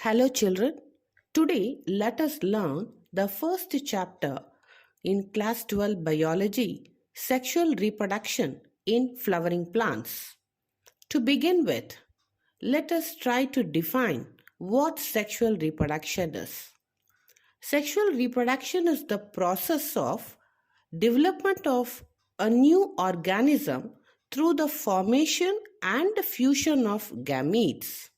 Hello children, today let us learn the first chapter in class 12 biology, sexual reproduction in flowering plants. To begin with, let us try to define what sexual reproduction is. Sexual reproduction is the process of development of a new organism through the formation and fusion of gametes.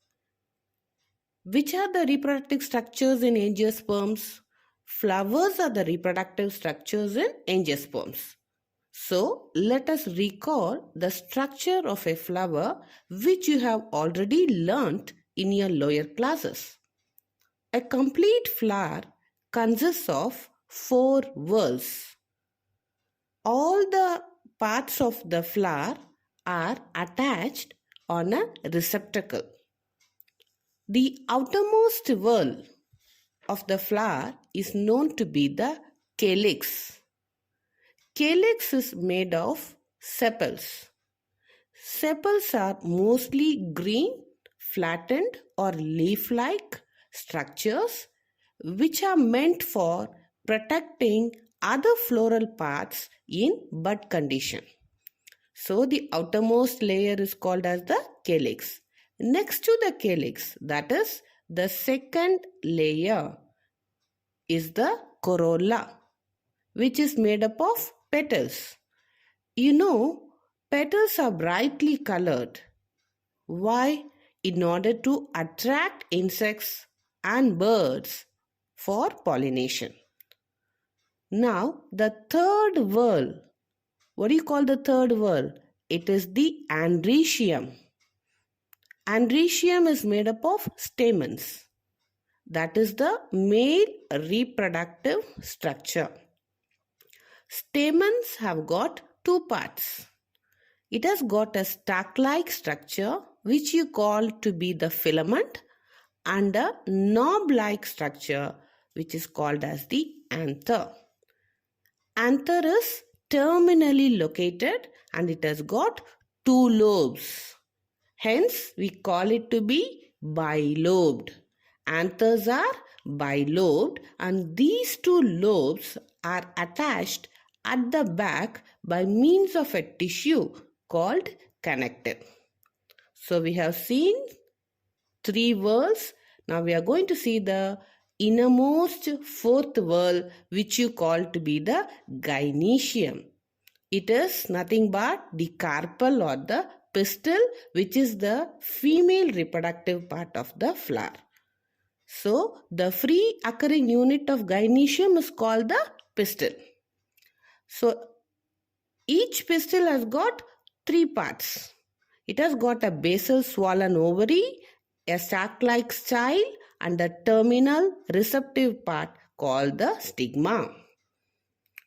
Which are the reproductive structures in angiosperms? Flowers are the reproductive structures in angiosperms. So, let us recall the structure of a flower which you have already learnt in your lower classes. A complete flower consists of 4 whorls. All the parts of the flower are attached on a receptacle. The outermost whorl of the flower is known to be the calyx. Calyx is made of sepals. Sepals are mostly green, flattened or leaf-like structures which are meant for protecting other floral parts in bud condition. So the outermost layer is called as the calyx. Next to the calyx, that is the second layer, is the corolla, which is made up of petals. You know, petals are brightly colored. Why? In order to attract insects and birds for pollination. Now, the third whorl. What do you call the third whorl? It is the androecium. Androecium is made up of stamens. That is the male reproductive structure. Stamens have got 2 parts. It has got a stalk-like structure which you call to be the filament and a knob-like structure which is called as the anther. Anther is terminally located and it has got 2 lobes. Hence, we call it to be bilobed. Anthers are bilobed and these 2 lobes are attached at the back by means of a tissue called connective. So, we have seen 3 whorls. Now, we are going to see the innermost 4th whorl which you call to be the gynoecium. It is nothing but the carpel or the pistil which is the female reproductive part of the flower. So, the free occurring unit of gynoecium is called the pistil. So, each pistil has got 3 parts. It has got a basal swollen ovary, a sac-like style and a terminal receptive part called the stigma.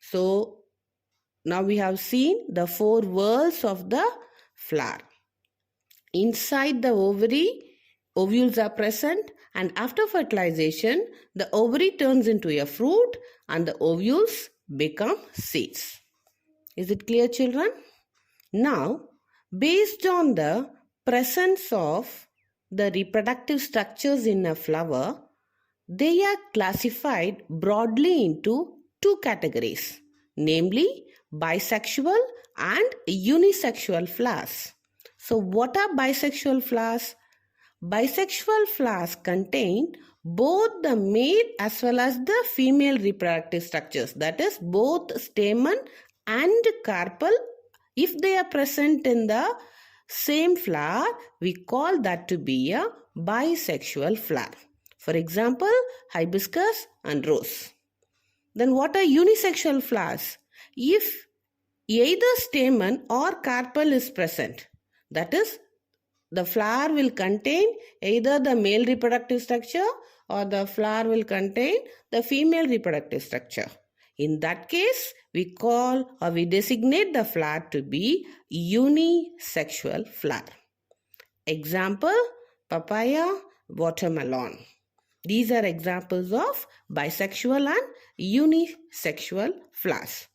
So, now we have seen the 4 whorls of the flower. Inside the ovary, ovules are present and after fertilization, the ovary turns into a fruit and the ovules become seeds. Is it clear, children? Now, based on the presence of the reproductive structures in a flower, they are classified broadly into 2 categories, namely bisexual and unisexual flowers. So, what are bisexual flowers? Bisexual flowers contain both the male as well as the female reproductive structures, that is both stamen and carpel. If they are present in the same flower, we call that to be a bisexual flower. For example, hibiscus and rose. Then what are unisexual flowers? If either stamen or carpel is present, that is, the flower will contain either the male reproductive structure or the flower will contain the female reproductive structure. In that case, we call or we designate the flower to be unisexual flower. Example, papaya, watermelon. These are examples of bisexual and unisexual flowers.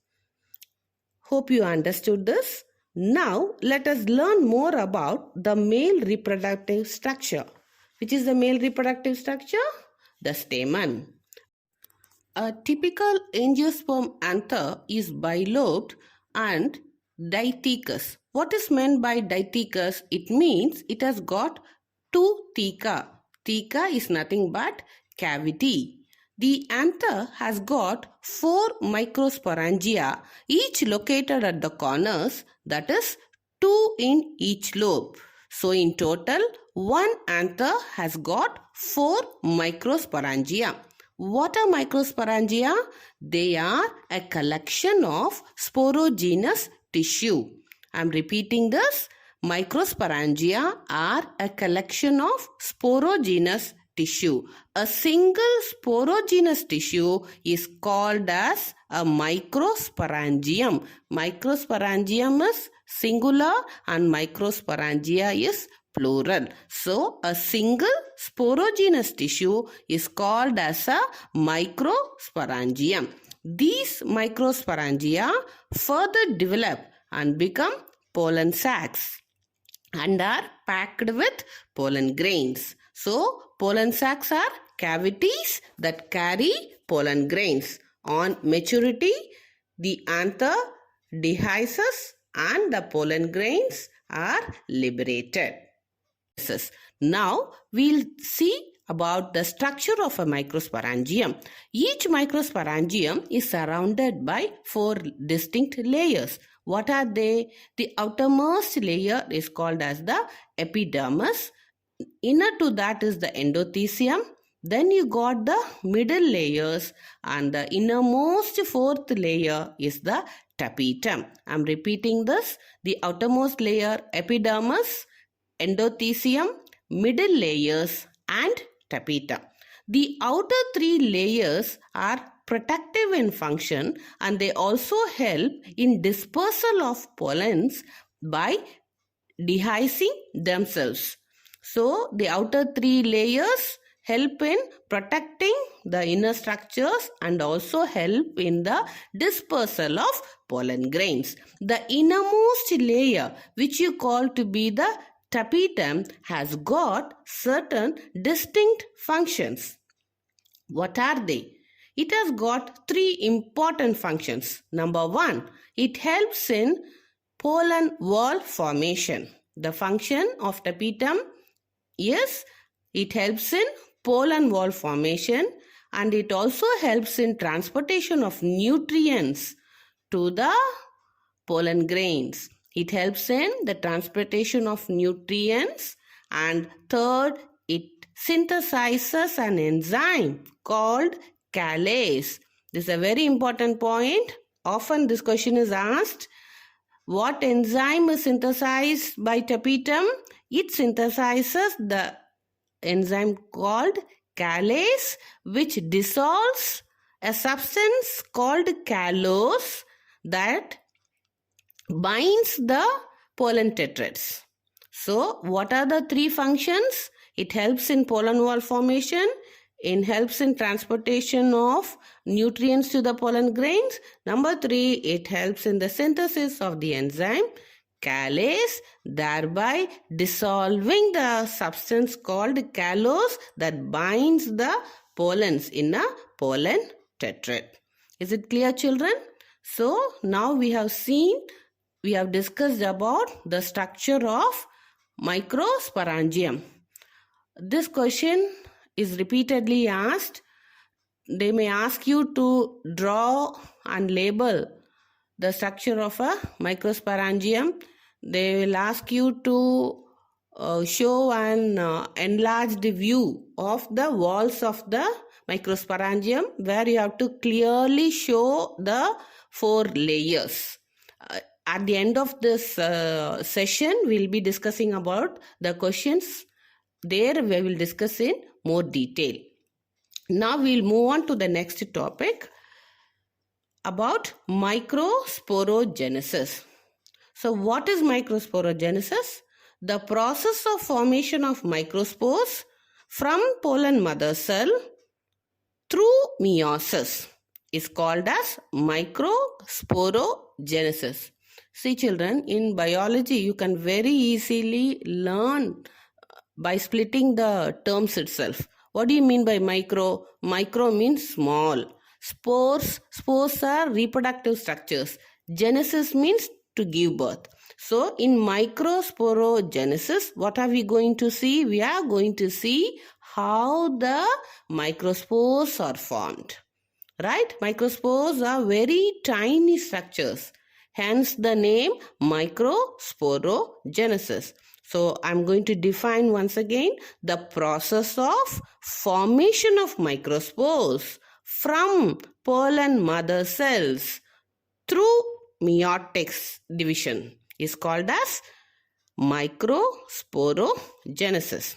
Hope you understood this. Now, let us learn more about the male reproductive structure, Which is the male reproductive structure? The stamen. A typical angiosperm anther is bilobed and dithecous. What is meant by dithecous? It means it has got two theca. Theca is nothing but cavity. The anther has got 4 microsporangia, each located at the corners, that is 2 in each lobe. So in total, one anther has got 4 microsporangia. What are microsporangia? They are a collection of sporogenous tissue. I am repeating this. Microsporangia are a collection of sporogenous tissue. A single sporogenous tissue is called as a microsporangium. Microsporangium is singular and microsporangia is plural. So, a single sporogenous tissue is called as a microsporangium. These microsporangia further develop and become pollen sacs and are packed with pollen grains. So, pollen sacs are cavities that carry pollen grains. On maturity, the anther dehisces and the pollen grains are liberated. Now, we'll see about the structure of a microsporangium. Each microsporangium is surrounded by 4 distinct layers. What are they? The outermost layer is called as the epidermis. Inner to that is the endothecium. Then you got the middle layers and the innermost 4th layer is the tapetum. I'm repeating this. The outermost layer epidermis, endothecium, middle layers and tapetum. The outer 3 layers are protective in function and they also help in dispersal of pollens by dehiscing themselves. So, the outer 3 layers help in protecting the inner structures and also help in the dispersal of pollen grains. The innermost layer, which you call to be the tapetum, has got certain distinct functions. What are they? It has got 3 important functions. Number 1, it helps in pollen wall formation. The function of tapetum is it helps in pollen wall formation and it also helps in transportation of nutrients to the pollen grains. It helps in the transportation of nutrients, and third, it synthesizes an enzyme called callase. This is a very important point. Often this question is asked. What enzyme is synthesized by tapetum? It synthesizes the enzyme called callase, which dissolves a substance called callose that binds the pollen tetrads. So, what are the 3 functions? It helps in pollen wall formation, it helps in transportation of nutrients to the pollen grains. Number 3, it helps in the synthesis of the enzyme callase, thereby dissolving the substance called callose that binds the pollens in a pollen tetrad. Is it clear, children? So, now we have discussed about the structure of microsporangium. This question is repeatedly asked. They may ask you to draw and label the structure of a microsporangium. They will ask you to show an enlarged view of the walls of the microsporangium, where you have to clearly show the 4 layers. At the end of this session, we will be discussing about the questions. There we will discuss in more detail. Now we will move on to the next topic about microsporogenesis. So what is microsporogenesis? The process of formation of microspores from pollen mother cell through meiosis is called as microsporogenesis. See children, in biology you can very easily learn by splitting the terms itself. What do you mean by micro? Micro means small. Spores are reproductive structures. Genesis means to give birth. So in microsporogenesis, what are we going to see? We are going to see how the microspores are formed. Right? Microspores are very tiny structures. Hence the name microsporogenesis. So I'm going to define once again the process of formation of microspores from pollen mother cells through meiotic division is called as microsporogenesis.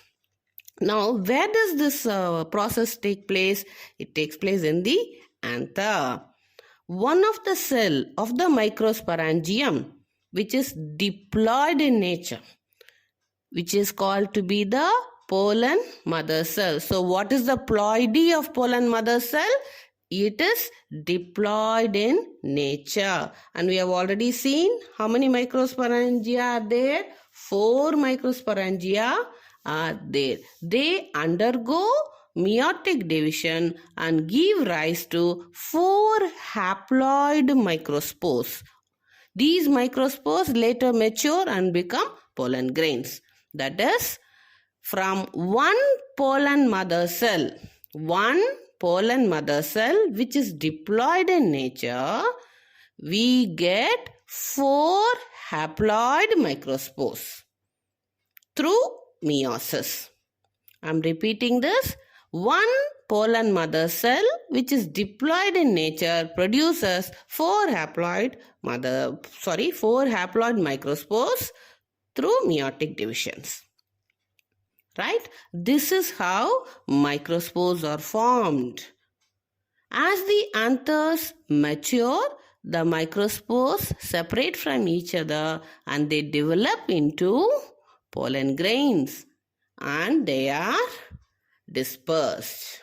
Now, where does this process take place? It takes place in the anther. One of the cell of the microsporangium, which is diploid in nature, which is called to be the pollen mother cell. So, what is the ploidy of pollen mother cell? It is diploid in nature. And we have already seen how many microsporangia are there? 4 microsporangia are there. They undergo meiotic division and give rise to 4 haploid microspores. These microspores later mature and become pollen grains. That is, from one pollen mother cell which is diploid in nature, we get 4 haploid microspores through meiosis. I'm repeating this. One pollen mother cell which is diploid in nature produces 4 haploid microspores through meiotic divisions. Right? This is how microspores are formed. As the anthers mature, the microspores separate from each other and they develop into pollen grains and they are dispersed.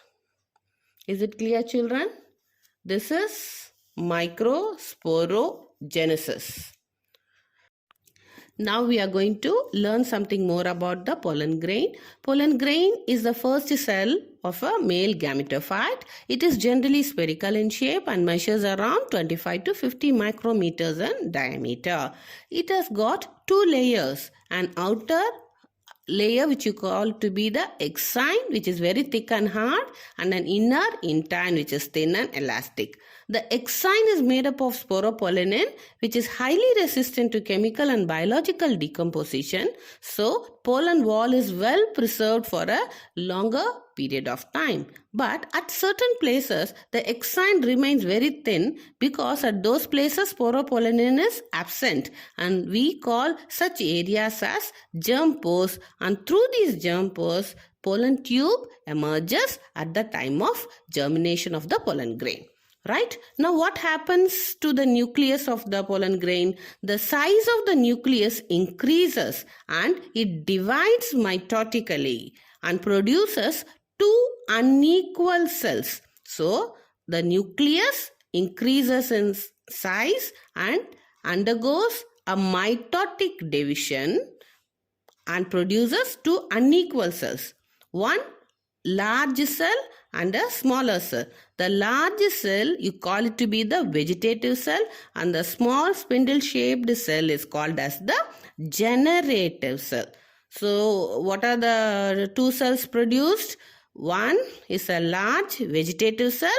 Is it clear, children? This is microsporogenesis. Now we are going to learn something more about the pollen grain. Pollen grain is the first cell of a male gametophyte. It is generally spherical in shape and measures around 25 to 50 micrometers in diameter. It has got 2 layers, an outer layer which you call to be the exine, which is very thick and hard, and an inner intine which is thin and elastic. The exine is made up of sporopollenin, which is highly resistant to chemical and biological decomposition. So, pollen wall is well preserved for a longer period of time. But at certain places, the exine remains very thin because at those places sporopollenin is absent, and we call such areas as germ pores, and through these germ pores, pollen tube emerges at the time of germination of the pollen grain. Right? Now what happens to the nucleus of the pollen grain? The size of the nucleus increases and it divides mitotically and produces 2 unequal cells. So the nucleus increases in size and undergoes a mitotic division and produces 2 unequal cells. One large cell and a smaller cell. The large cell, you call it to be the vegetative cell, and the small spindle-shaped cell is called as the generative cell. So, what are the 2 cells produced? One is a large vegetative cell,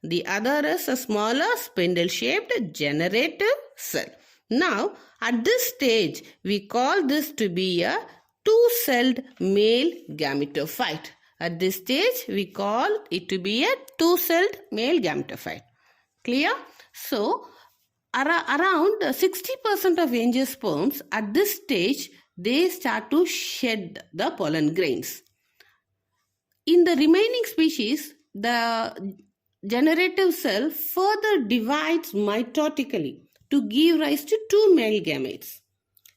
the other is a smaller spindle-shaped generative cell. Now, at this stage, we call this to be a 2-celled male gametophyte. At this stage, we call it to be a 2-celled male gametophyte. Clear? So, around 60% of angiosperms at this stage, they start to shed the pollen grains. In the remaining species, the generative cell further divides mitotically to give rise to 2 male gametes.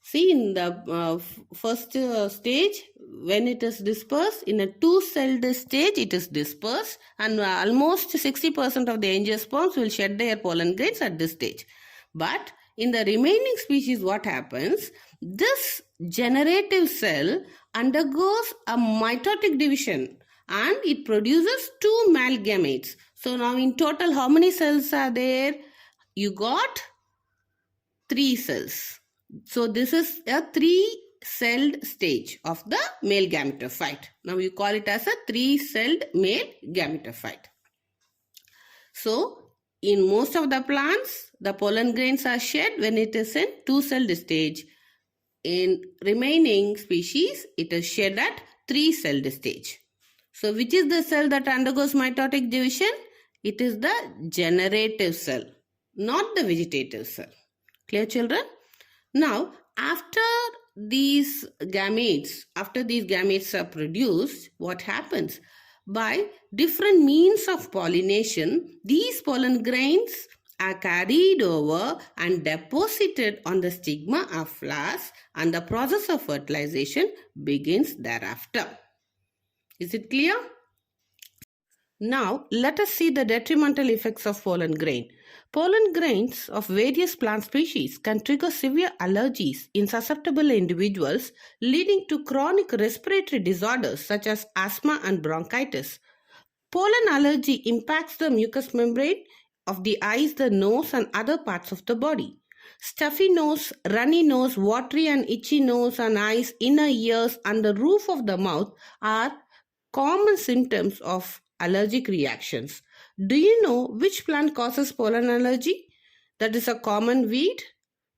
See, in the first stage, when it is dispersed, in a 2-celled stage, it is dispersed, and almost 60% of the angiosperms will shed their pollen grains at this stage. But in the remaining species, what happens? This generative cell undergoes a mitotic division and it produces 2 male gametes. So now in total, how many cells are there? You got 3 cells. So this is a 3-celled stage of the male gametophyte. Now you call it as a 3-celled male gametophyte. So in most of the plants, the pollen grains are shed when it is in 2-celled stage. In remaining species, it is shed at 3-celled stage. So which is the cell that undergoes mitotic division? It is the generative cell, not the vegetative cell. Clear, children? Now, after these gametes are produced, what happens? By different means of pollination, these pollen grains are carried over and deposited on the stigma of flowers, and the process of fertilization begins thereafter. Is it clear? Now, let us see the detrimental effects of pollen grain. Pollen grains of various plant species can trigger severe allergies in susceptible individuals, leading to chronic respiratory disorders such as asthma and bronchitis. Pollen allergy impacts the mucous membrane of the eyes, the nose, and other parts of the body. Stuffy nose, runny nose, watery and itchy nose and eyes, inner ears, and the roof of the mouth are common symptoms of allergic reactions. Do you know which plant causes pollen allergy? That is a common weed.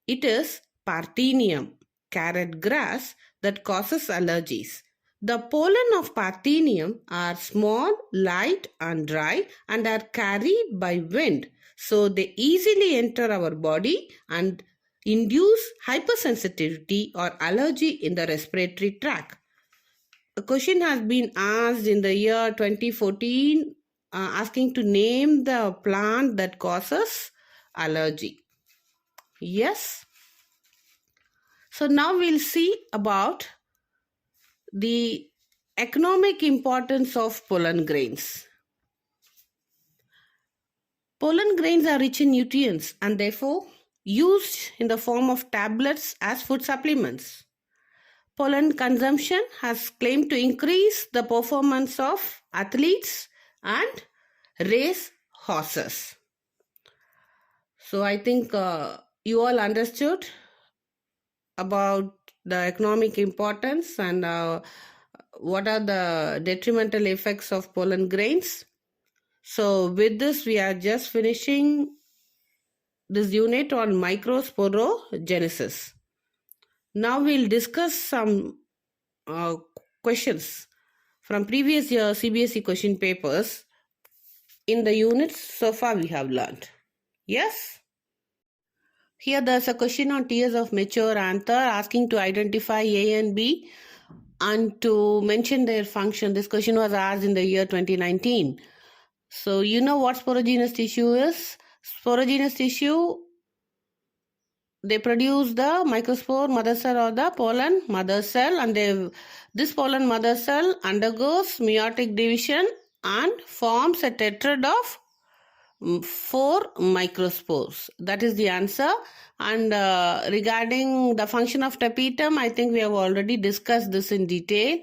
It is Parthenium, carrot grass, that causes allergies. The pollen of Parthenium are small, light and dry and are carried by wind. So they easily enter our body and induce hypersensitivity or allergy in the respiratory tract. A question has been asked in the year 2014 asking to name the plant that causes allergy. Yes. So now we'll see about the economic importance of pollen grains. Pollen grains are rich in nutrients and therefore used in the form of tablets as food supplements. Pollen consumption has claimed to increase the performance of athletes and race horses. So I think you all understood about the economic importance and what are the detrimental effects of pollen grains. So with this, we are just finishing this unit on microsporogenesis. Now we'll discuss some questions from previous year CBSE question papers in the units so far we have learned. Yes? Here there's a question on tears of mature anther asking to identify A and B and to mention their function. This question was asked in the year 2019. So you know what sporogenous tissue is? Sporogenous tissue, they produce the microspore mother cell or the pollen mother cell, and this pollen mother cell undergoes meiotic division and forms a tetrad of 4 microspores. That is the answer. And regarding the function of tapetum, I think we have already discussed this in detail,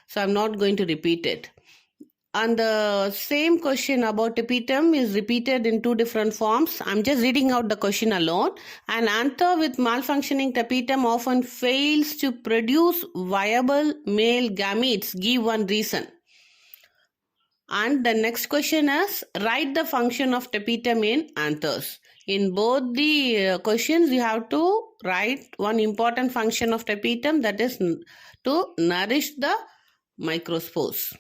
so I'm not going to repeat it. And the same question about tapetum is repeated in 2 different forms. I'm just reading out the question alone. An anther with malfunctioning tapetum often fails to produce viable male gametes. Give one reason. And the next question is, write the function of tapetum in anthers. In both the questions, you have to write one important function of tapetum, that is to nourish the microspores.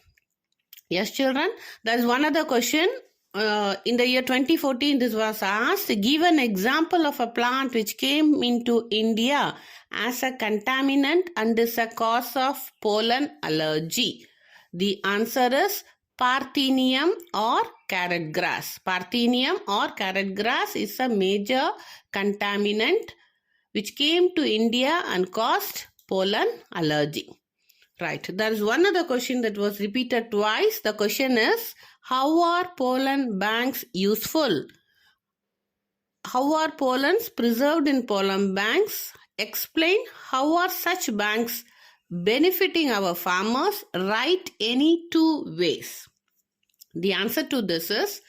Yes, children. There's one other question. In the year 2014, this was asked. Give an example of a plant which came into India as a contaminant and is a cause of pollen allergy. The answer is Parthenium or carrot grass. Parthenium or carrot grass is a major contaminant which came to India and caused pollen allergy. Right. There is one other question that was repeated twice. The question is, how are pollen banks useful? How are pollens preserved in pollen banks? Explain how are such banks benefiting our farmers? Write any two ways. The answer to this is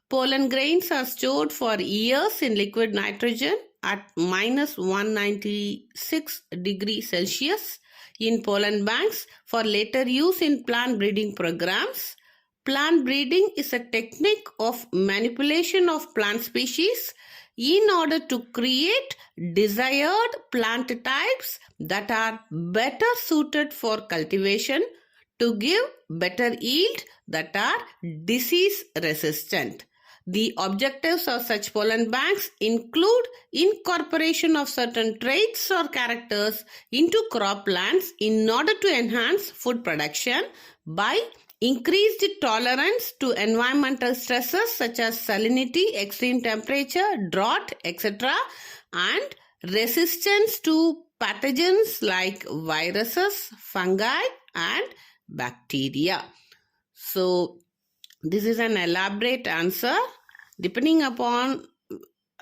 pollen grains are stored for years in liquid nitrogen at minus 196 degrees Celsius in pollen banks for later use in plant breeding programs. Plant breeding is a technique of manipulation of plant species in order to create desired plant types that are better suited for cultivation to give better yield that are disease resistant. The objectives of such pollen banks include incorporation of certain traits or characters into crop plants in order to enhance food production by increased tolerance to environmental stresses such as salinity, extreme temperature, drought, etc., and resistance to pathogens like viruses, fungi, and bacteria. So, this is an elaborate answer. Depending upon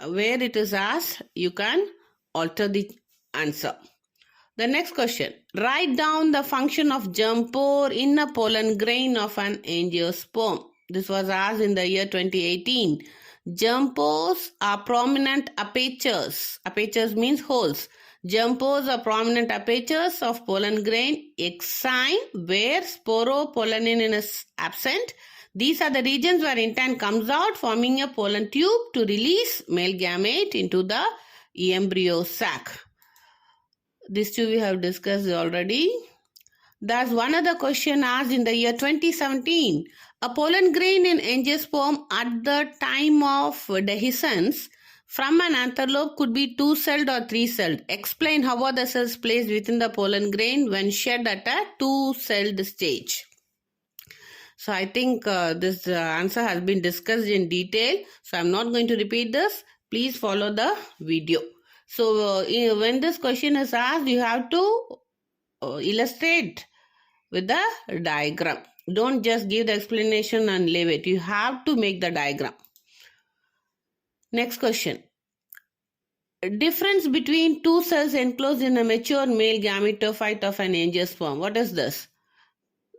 where it is asked, you can alter the answer. The next question. Write down the function of germ pore in a pollen grain of an angiosperm. This was asked in the year 2018. Germ pores are prominent apertures. Apertures means holes. Germ pores are prominent apertures of pollen grain exine where sporopollenin is absent. These are the regions where intern comes out, forming a pollen tube to release male gamete into the embryo sac. These two we have discussed already. There's one other question asked in the year 2017. A pollen grain in angiosperm at the time of dehiscence from an antelope could be two-celled or three-celled. Explain how are the cells placed within the pollen grain when shed at a two-celled stage. So I think this answer has been discussed in detail. So I'm not going to repeat this. Please follow the video. So when this question is asked, you have to illustrate with the diagram. Don't just give the explanation and leave it. You have to make the diagram. Next question. Difference between two cells enclosed in a mature male gametophyte of an angiosperm. What is this?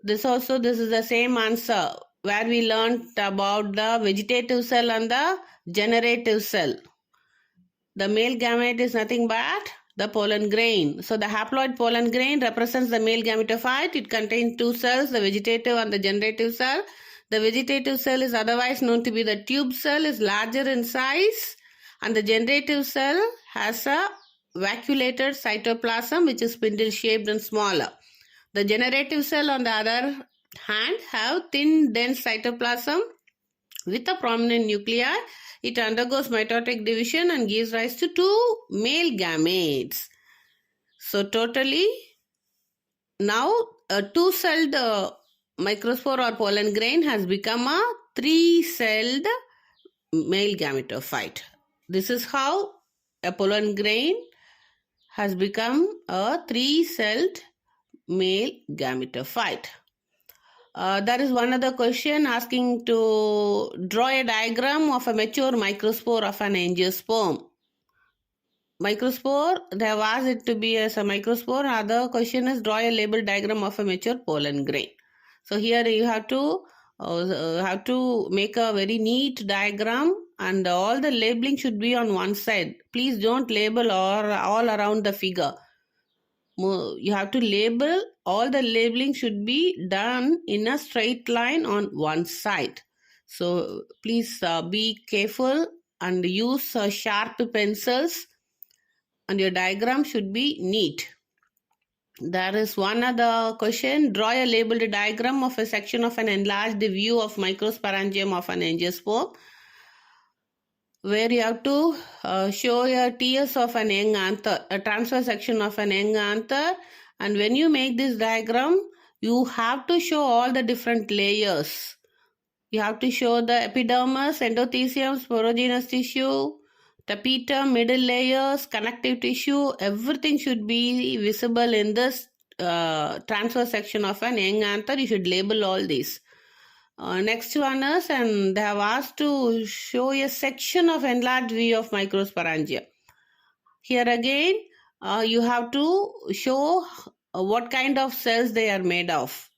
This is the same answer where we learned about the vegetative cell and the generative cell. The male gamete is nothing but the pollen grain. So the haploid pollen grain represents the male gametophyte. It contains two cells, the vegetative and the generative cell. The vegetative cell is otherwise known to be the tube cell, is larger in size, and the generative cell has a vacuolated cytoplasm which is spindle shaped and smaller. The generative cell on the other hand have thin dense cytoplasm with a prominent nuclei. It undergoes mitotic division and gives rise to two male gametes. So totally now a two-celled microspore or pollen grain has become a three-celled male gametophyte. This is how a pollen grain has become a three-celled male gametophyte. There is one other question asking to draw a diagram of a mature microspore of an angiosperm. Microspore, they have asked it to be as a microspore. Other question is draw a label diagram of a mature pollen grain. So here you have to make a very neat diagram, and all the labeling should be on one side. Please don't label all around the figure. You have to label, all the labeling should be done in a straight line on one side. So please be careful and use sharp pencils, and your diagram should be neat. There is one other question. Draw a labeled diagram of a section of an enlarged view of microsporangium of an angiosperm, where you have to show a TS of an young anther, a transverse section of an young anther. And when you make this diagram, you have to show all the different layers. You have to show the epidermis, endothelium, sporogenous tissue, tapetum, middle layers, connective tissue. Everything should be visible in this transverse section of an young anther. You should label all these. Next one is, and they have asked to show a section of enlarged view of microsporangia. Here again, you have to show what kind of cells they are made of.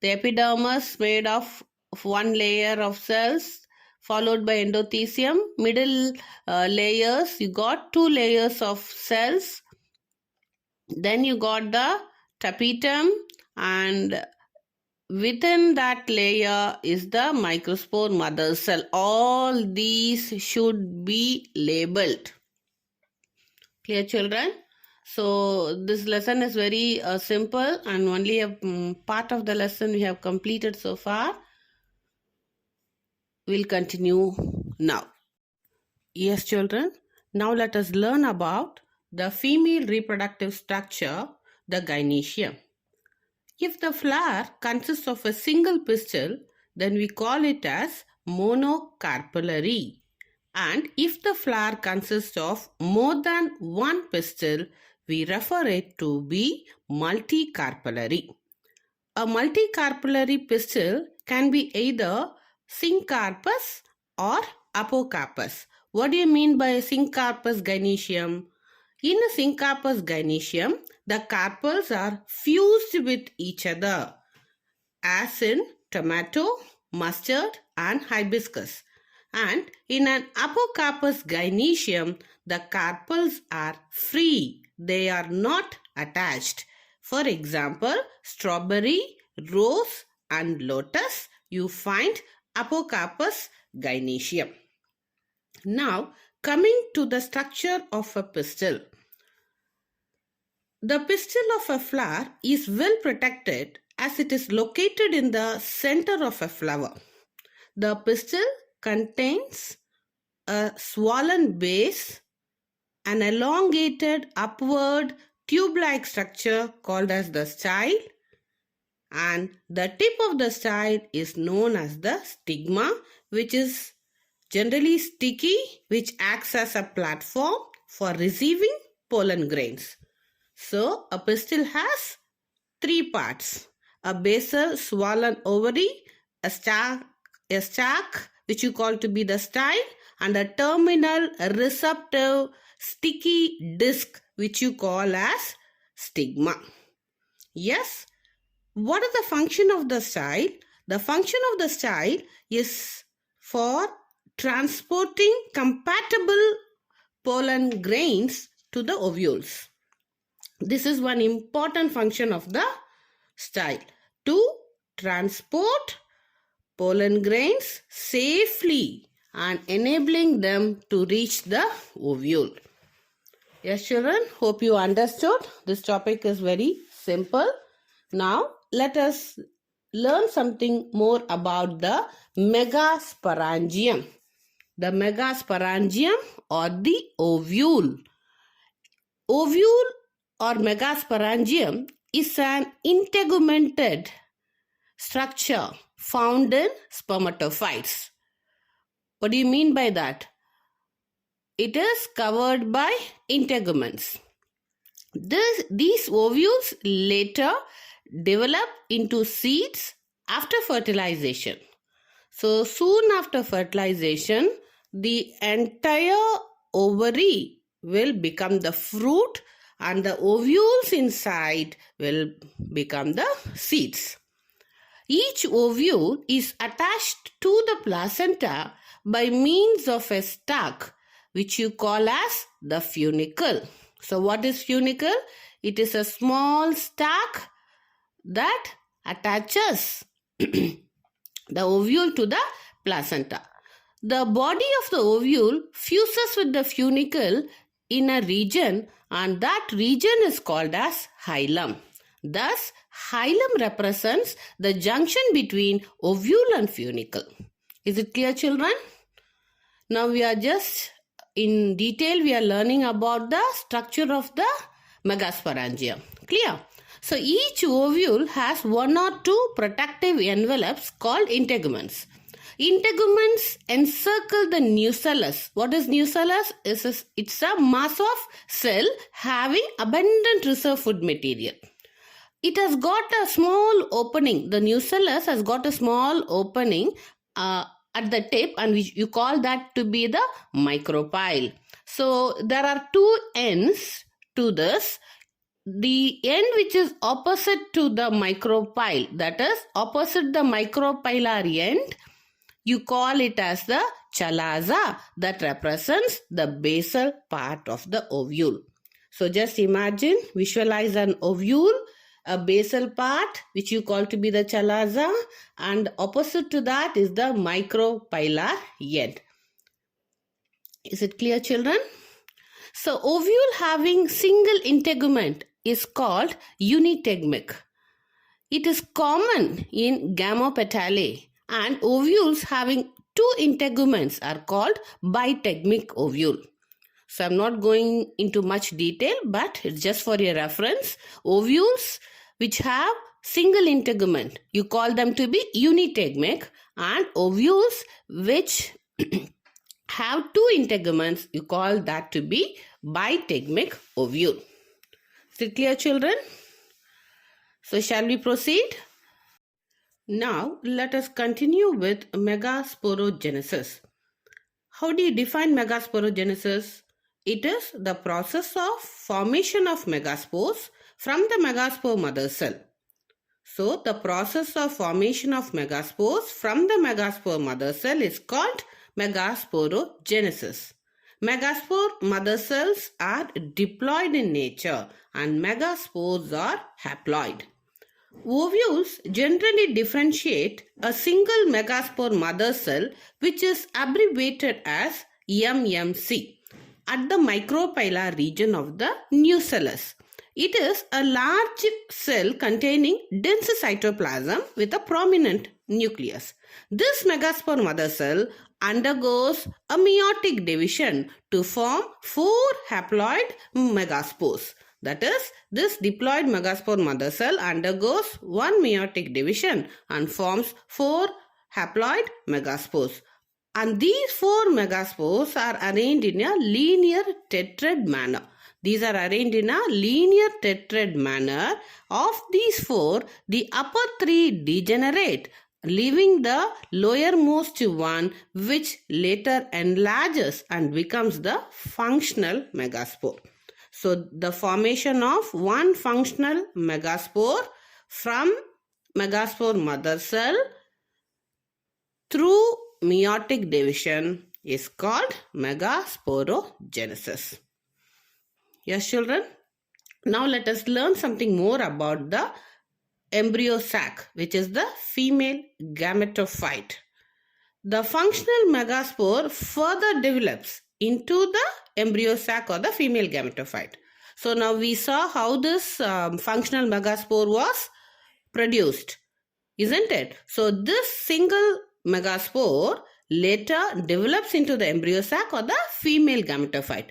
The epidermis made of one layer of cells followed by endothelium. Middle layers, you got two layers of cells. Then you got the tapetum, and within that layer is the microspore mother cell. All these should be labeled. Clear, children? So this lesson is very simple, and only a part of the lesson we have completed so far. We'll continue now. Yes, children. Now let us learn about the female reproductive structure, the gynoecium. If the flower consists of a single pistil, then we call it as monocarpellary. And if the flower consists of more than one pistil, we refer it to be multicarpellary. A multicarpellary pistil can be either syncarpous or apocarpous. What do you mean by a syncarpous gynoecium? In a syncarpous gynoecium, the carpels are fused with each other, as in tomato, mustard, and hibiscus. And in an apocarpous gynoecium, the carpels are free. They are not attached. For example, strawberry, rose, and lotus, you find apocarpous gynoecium. Now, coming to the structure of a pistil. The pistil of a flower is well protected as it is located in the center of a flower. The pistil contains a swollen base, an elongated upward tube-like structure called as the style, and the tip of the style is known as the stigma, which is generally sticky, which acts as a platform for receiving pollen grains. So, a pistil has three parts: a basal swollen ovary, a stalk which you call to be the style, and a terminal receptive sticky disc which you call as stigma. Yes, what is the function of the style? The function of the style is for transporting compatible pollen grains to the ovules. This is one important function of the style, to transport pollen grains safely and enabling them to reach the ovule. Yes, children, hope you understood. This topic is very simple. Now, let us learn something more about the megasporangium. The megasporangium or the ovule. Ovule or megasporangium is an integumented structure found in spermatophytes. What do you mean by that? It is covered by integuments. These ovules later develop into seeds after fertilization. So soon after fertilization, the entire ovary will become the fruit and the ovules inside will become the seeds. Each ovule is attached to the placenta by means of a stalk which you call as the funicle. So what is funicle? It is a small stalk that attaches the ovule to the placenta. The body of the ovule fuses with the funicle in a region, and that region is called as hilum. Thus, hilum represents the junction between ovule and funicle. Is it clear, children? Now we are just in detail, we are learning about the structure of the megasporangium. Clear? So each ovule has one or two protective envelopes called integuments. Integuments encircle the nucellus. What is nucellus? It's a mass of cell having abundant reserve food material. It has got a small opening. The nucellus has got a small opening at the tip, and you call that to be the micropyle. So there are two ends to this, the end which is opposite to the micropyle, that is opposite the micropylar end, you call it as the chalaza, that represents the basal part of the ovule. So just imagine, visualize an ovule, a basal part which you call to be the chalaza, and opposite to that is the micropylar end. Is it clear, children? So ovule having single integument is called unitegmic. It is common in gamopetalae, and ovules having two integuments are called bitegmic ovule. So I'm not going into much detail, but it's just for your reference. Ovules which have single integument, you call them to be unitegmic, and ovules which have two integuments, you call that to be bitegmic ovule. Is it clear, children? So shall we proceed? Now let us continue with megasporogenesis. How do you define megasporogenesis? It is the process of formation of megaspores from the megaspore mother cell. So the process of formation of megaspores from the megaspore mother cell is called megasporogenesis. Megaspore mother cells are diploid in nature and megaspores are haploid. Ovules generally differentiate a single megaspore mother cell which is abbreviated as MMC at the micropylar region of the nucellus. It is a large cell containing dense cytoplasm with a prominent nucleus. This megaspore mother cell undergoes a meiotic division to form 4 haploid megaspores. That is, this diploid megaspore mother cell undergoes one meiotic division and forms 4 haploid megaspores. And these 4 megaspores are arranged in a linear tetrad manner. These are arranged in a linear tetrad manner. Of these 4, the upper 3 degenerate, leaving the lowermost one, which later enlarges and becomes the functional megaspore. So the formation of one functional megaspore from megaspore mother cell through meiotic division is called megasporogenesis. Yes, children? Now let us learn something more about the embryo sac, which is the female gametophyte. The functional megaspore further develops into the embryo sac or the female gametophyte. So now we saw how this functional megaspore was produced, isn't it? So this single megaspore later develops into the embryo sac or the female gametophyte.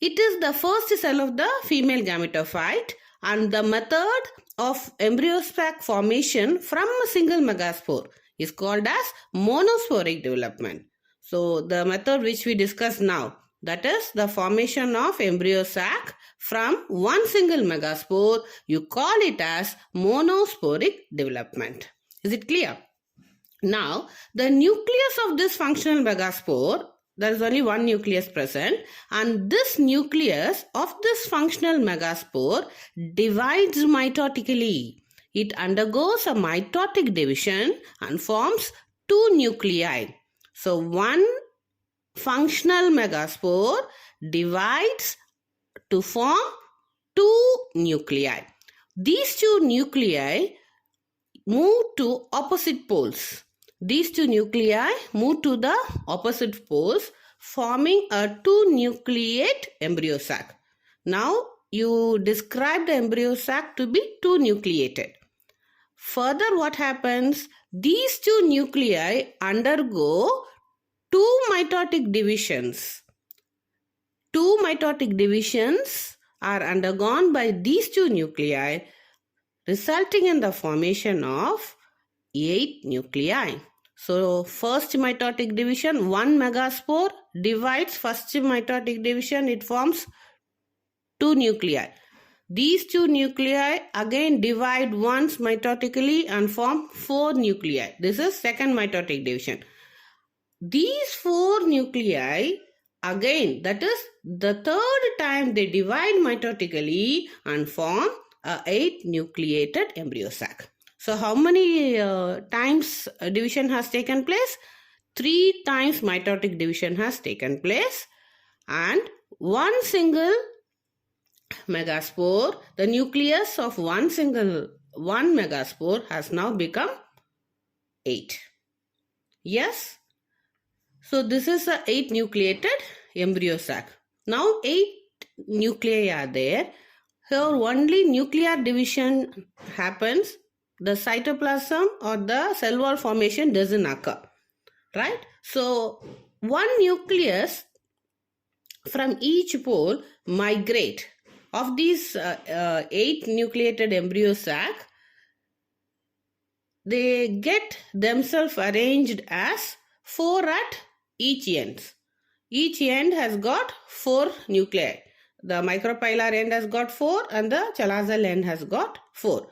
It is the first cell of the female gametophyte, and the method of embryo sac formation from a single megaspore is called as monosporic development. So the method which we discuss now, that is the formation of embryo sac from one single megaspore, you call it as monosporic development. Is it clear? Now, the nucleus of this functional megaspore, there is only one nucleus present, and this nucleus of this functional megaspore divides mitotically. It undergoes a mitotic division and forms 2 nuclei. So one functional megaspore divides to form 2 nuclei. These 2 nuclei move to opposite poles. These 2 nuclei move to the opposite poles, forming a 2-nucleate embryo sac. Now you describe the embryo sac to be 2-nucleated. Further, what happens? These 2 nuclei undergo 2 mitotic divisions. 2 mitotic divisions are undergone by these 2 nuclei, resulting in the formation of 8 nuclei. So first mitotic division, one megaspore divides first mitotic division, it forms 2 nuclei. These 2 nuclei again divide once mitotically and form 4 nuclei. This is second mitotic division. These 4 nuclei again, that is the third time they divide mitotically and form a 8 nucleated embryo sac. So how many times division has taken place? 3 times mitotic division has taken place, and one single megaspore, the nucleus of one megaspore has now become 8. Yes. So this is a 8 nucleated embryo sac. Now 8 nuclei are there. Here only nuclear division happens. The cytoplasm or the cell wall formation doesn't occur. Right? So one nucleus from each pole migrate. Of these 8 nucleated embryo sac, they get themselves arranged as 4 at each end. Each end has got 4 nuclei. The micropylar end has got 4 and the chalazal end has got 4.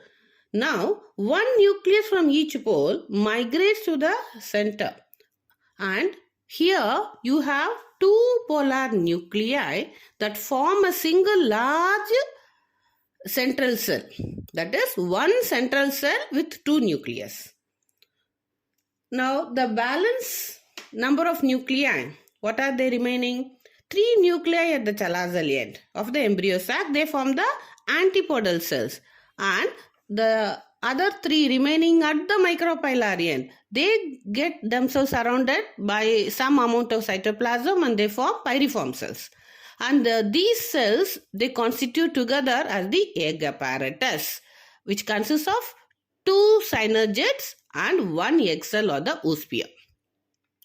Now, one nucleus from each pole migrates to the center. And here you have 2 polar nuclei that form a single large central cell. That is one central cell with 2 nucleus. Now the balance number of nuclei, what are they remaining? 3 nuclei at the chalazal end of the embryo sac. They form the antipodal cells, and the other 3 remaining at the micropylar end, they get themselves surrounded by some amount of cytoplasm and they form pyriform cells. And these cells, they constitute together as the egg apparatus, which consists of 2 synergids and 1 egg cell or the oosphere.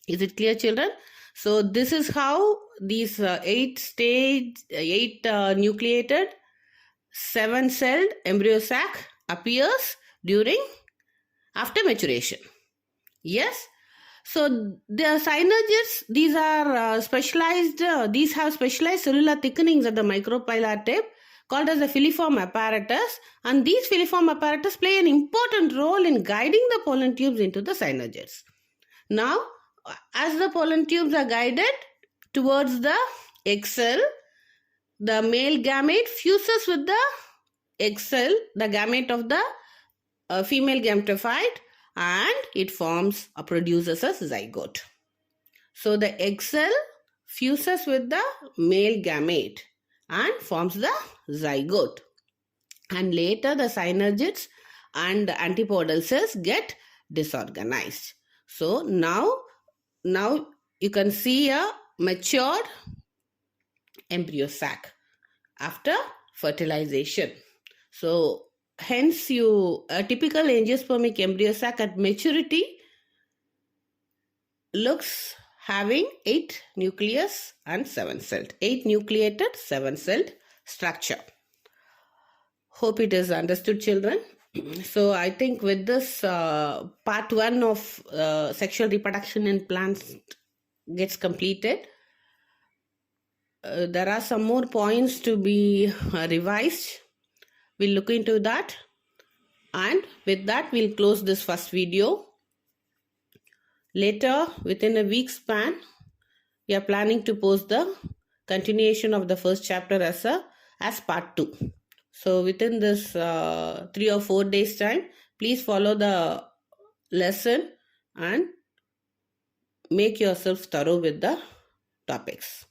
Is it clear, children? So this is how these 8 nucleated 7-celled embryo sac appears after maturation. Yes. So the synergids, these are specialized. These have specialized cellular thickenings at the micropylar tip called as the filiform apparatus, and these filiform apparatus play an important role in guiding the pollen tubes into the synergids. Now, as the pollen tubes are guided towards the egg cell, the male gamete fuses with the egg cell, the gamete of the female gametophyte, and it forms or produces a zygote. So the egg cell fuses with the male gamete and forms the zygote. And later the synergids and the antipodal cells get disorganized. So now you can see a matured embryo sac after fertilization. So hence a typical angiospermic embryo sac at maturity looks having 8 nucleus and 7-celled, 8 nucleated 7-celled structure. Hope it is understood, children. So I think with this part 1 of sexual reproduction in plants gets completed. There are some more points to be revised. We'll look into that, and with that we'll close this first video. Later, within a week span, we are planning to post the continuation of the first chapter as part 2. So within this 3 or 4 days time, please follow the lesson and make yourself thorough with the topics.